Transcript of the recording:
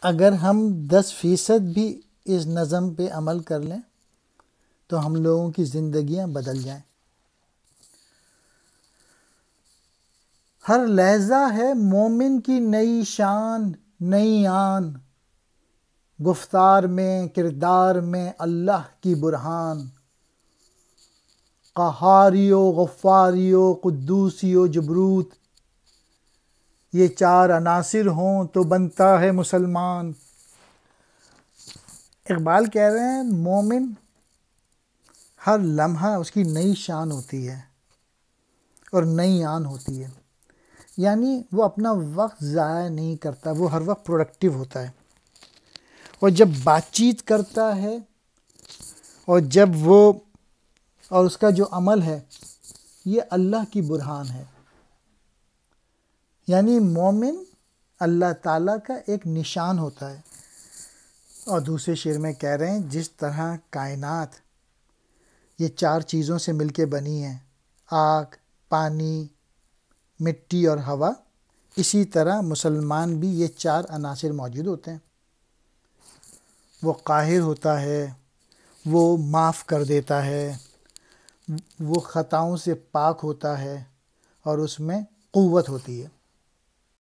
اگر ہم 10% بھی اس نظم پہ عمل کر لیں تو ہم لوگوں کی زندگیاں بدل جائیں۔ ہر لہجہ ہے مومن کی نئی شان، نئی آن، گفتار میں کردار میں اللہ کی برہان، قہاری و غفاری و قدوسی و جبروت، یہ 4 عناصر ہوں تو بنتا ہے مسلمان۔ اقبال کہہ رہے ہیں مومن ہر لمحہ اس کی نئی شان ہوتی ہے اور نئی آن ہوتی ہے، یعنی وہ اپنا وقت ضائع نہیں کرتا، وہ ہر وقت پروڈکٹیو ہوتا ہے، اور جب بات چیت کرتا ہے اور اس کا جو عمل ہے یہ اللہ کی برہان ہے، یعنی مومن اللہ تعالیٰ کا ایک نشان ہوتا ہے۔ اور دوسرے شعر میں کہہ رہے ہیں جس طرح کائنات یہ 4 چیزوں سے مل کے بنی ہے، آگ، پانی، مٹی اور ہوا، اسی طرح مسلمان بھی یہ 4 عناصر موجود ہوتے ہیں۔ وہ قاہر ہوتا ہے، وہ معاف کر دیتا ہے، وہ خطاؤں سے پاک ہوتا ہے، اور اس میں قوت ہوتی ہے۔